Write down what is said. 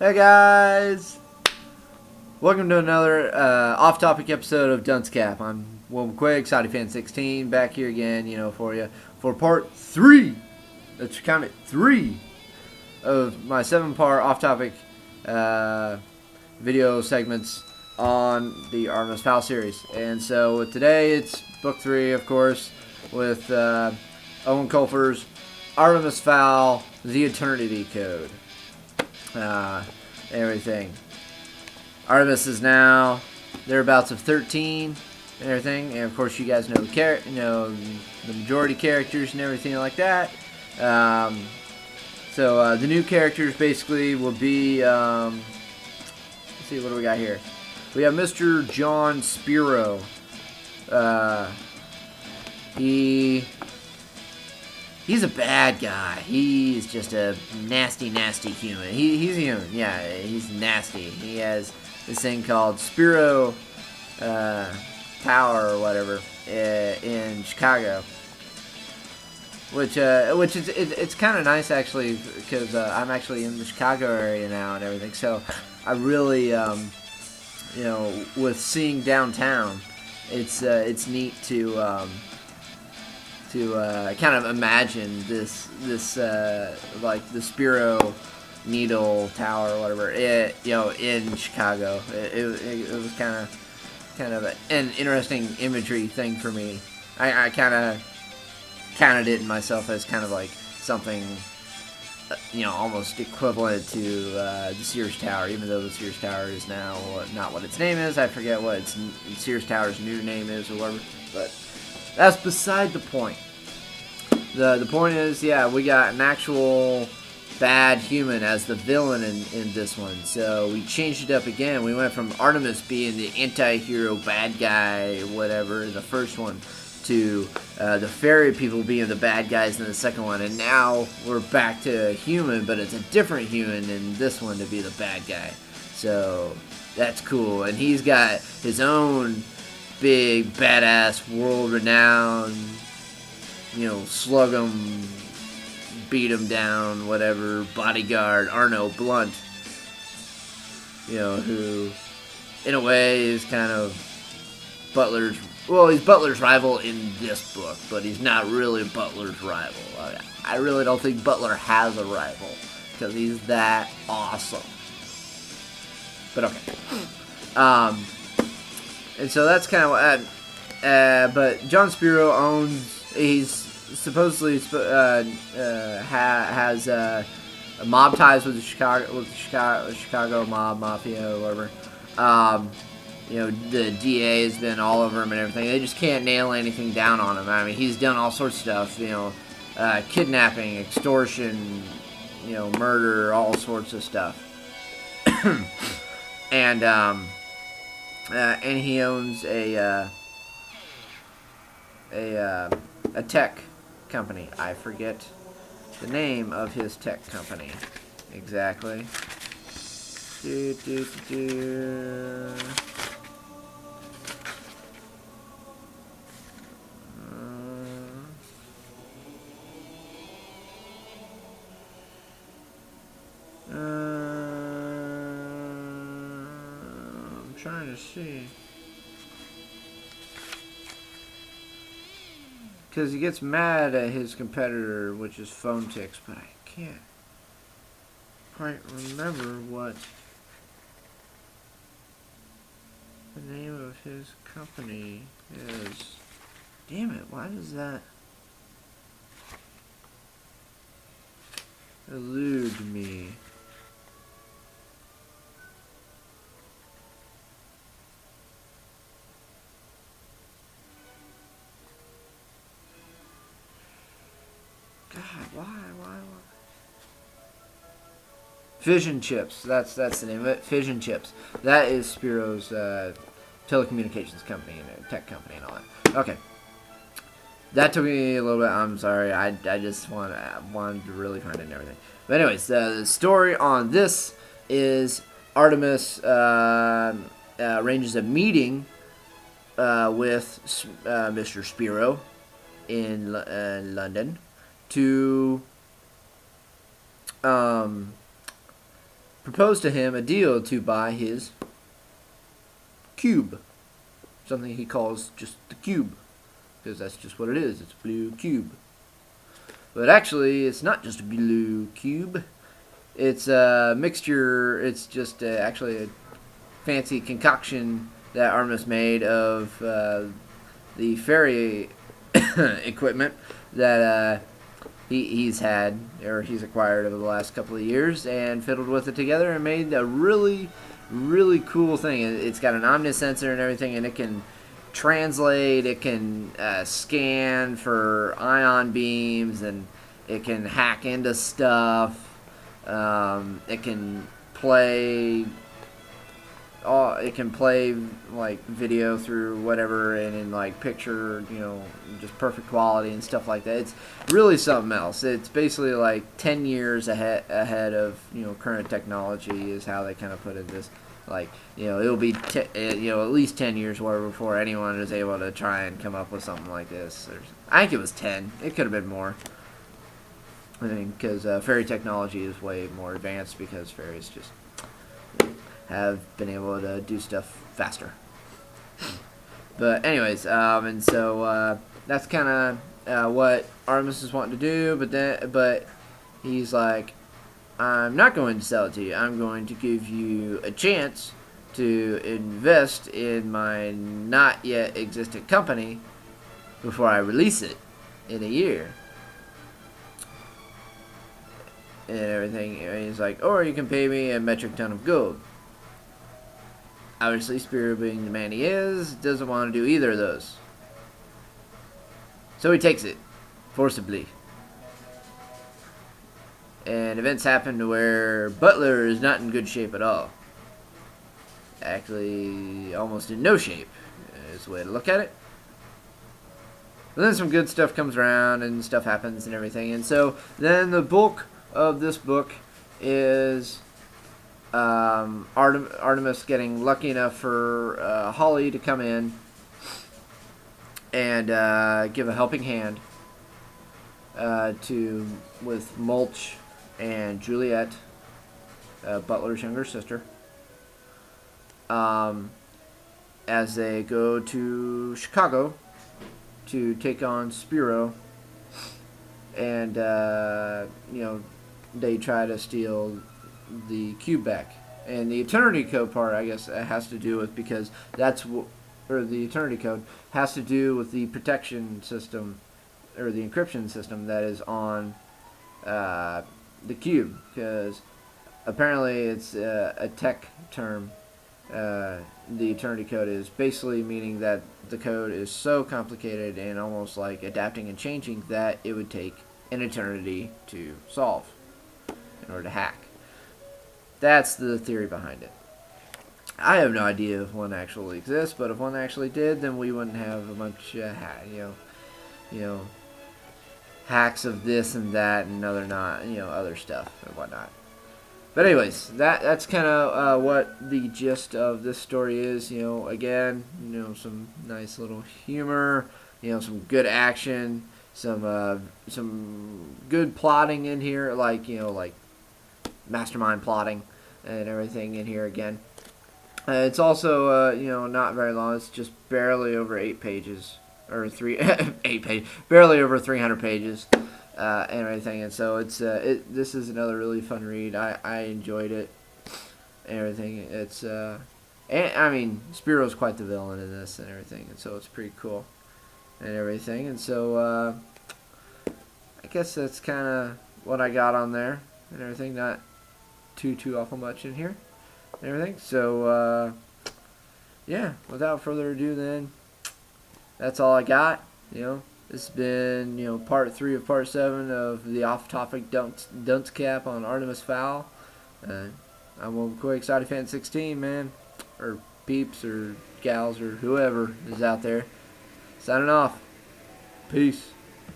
Hey guys! Welcome to another off-topic episode of Dunce Cap. I'm Will McQuaig, SaudiFan16, back here again, for you for part 3. Let's count it 3 of my 7-part off-topic video segments on the Artemis Fowl series. And so today it's book 3, of course, with Eoin Colfer's Artemis Fowl, The Eternity Code. Everything. Artemis is now thereabouts of 13 and everything, and of course you guys know the majority characters and everything like that. So the new characters basically will be let's see, what do we got here? We have Mr. John Spiro. He's a bad guy. He's just a nasty human. He's human. Yeah, he's nasty. He has this thing called Spiro Tower or whatever in Chicago, which is it's kind of nice actually, because I'm actually in the Chicago area now and everything. So I really with seeing downtown, it's neat to kind of imagine this like the Spiro Needle Tower or whatever, in Chicago. It was kind of an interesting imagery thing for me. I kind of counted it in myself as kind of like something almost equivalent to the Sears Tower, even though the Sears Tower is now not what its name is. I forget what Sears Tower's new name is or whatever, but that's beside the point. The point is, we got an actual bad human as the villain in this one. So we changed it up again. We went from Artemis being the anti-hero bad guy, whatever, in the first one, to the fairy people being the bad guys in the second one. And now we're back to a human, but it's a different human in this one to be the bad guy. So that's cool. And he's got his own big, badass, world-renowned, slug him, beat him down, whatever, bodyguard, Arno Blunt, who, in a way, is kind of he's Butler's rival in this book, but he's not really Butler's rival. I really don't think Butler has a rival, because he's that awesome. But okay. And so that's kind of what, but John Spiro he's supposedly has mob ties with the Chicago mob mafia or whatever. The DA has been all over him and everything. They just can't nail anything down on him. I mean, he's done all sorts of stuff. Kidnapping, extortion, murder, all sorts of stuff. And he owns a tech company. I forget the name of his tech company exactly. I'm trying to see. Because he gets mad at his competitor, which is Phone Tix, but I can't quite remember what the name of his company is. Damn it, why does that elude me? God, why? Fission Chips. That's the name of it. Fission Chips. That is Spiro's telecommunications company and tech company and all that. Okay. That took me a little bit. I'm sorry. I just wanted to really find it and everything. But anyways, the story on this is Artemis arranges a meeting with Mr. Spiro in London to proposed to him a deal to buy his cube. Something he calls just the cube, because that's just what it is. It's a blue cube. But actually, it's not just a blue cube. It's a mixture. It's just actually a fancy concoction that Artemis made of the fairy equipment that he's had, or he's acquired over the last couple of years, and fiddled with it together and made a really, really cool thing. It's got an omnisensor and everything, and it can translate, it can scan for ion beams, and it can hack into stuff. It can play like video through whatever, and in like picture, just perfect quality and stuff like that. It's really something else. It's basically like 10 years ahead of current technology is how they kind of put it. This, like, it'll be at least 10 years before anyone is able to try and come up with something like this. I think it was 10. It could have been more. I mean, because fairy technology is way more advanced, because fairies just have been able to do stuff faster. But anyways, and so that's kind of what Artemis is wanting to do. But he's like, I'm not going to sell it to you. I'm going to give you a chance to invest in my not yet existent company before I release it in a year. And everything. And he's like, or you can pay me a metric ton of gold. Obviously, Spiro, being the man he is, doesn't want to do either of those. So he takes it, forcibly. And events happen to where Butler is not in good shape at all. Actually, almost in no shape, is the way to look at it. But then some good stuff comes around, and stuff happens and everything. And so then the bulk of this book is Artemis getting lucky enough for Holly to come in and give a helping hand with Mulch and Juliet, Butler's younger sister, as they go to Chicago to take on Spiro, and they try to steal the cube back. And the Eternity Code part, I guess, has to do with, because the Eternity Code has to do with the protection system, or the encryption system that is on the cube, because apparently it's a tech term. The Eternity Code is basically meaning that the code is so complicated and almost like adapting and changing that it would take an eternity to solve in order to hack. That's the theory behind it. I have no idea if one actually exists, but if one actually did, then we wouldn't have a bunch of hacks of this and that and other stuff and whatnot. But anyways, that's kind of what the gist of this story is. Again, some nice little humor, some good action, some good plotting in here, like mastermind plotting and everything in here again. It's also not very long. It's just barely over 8 pages, or 8 pages, barely over 300 pages. And everything, and so this is another really fun read. I enjoyed it and everything. It's and I mean, Spiro's quite the villain in this and everything, and so it's pretty cool and everything. And so I guess that's kind of what I got on there and everything. Not too awful much in here and everything. So yeah, without further ado, then that's all I got. This has been, part 3 of part 7 of the Off-Topic Dunce Cap on Artemis Fowl. I'm a quick Exotic Fan 16, man. Or peeps, or gals, or whoever is out there. Signing off. Peace.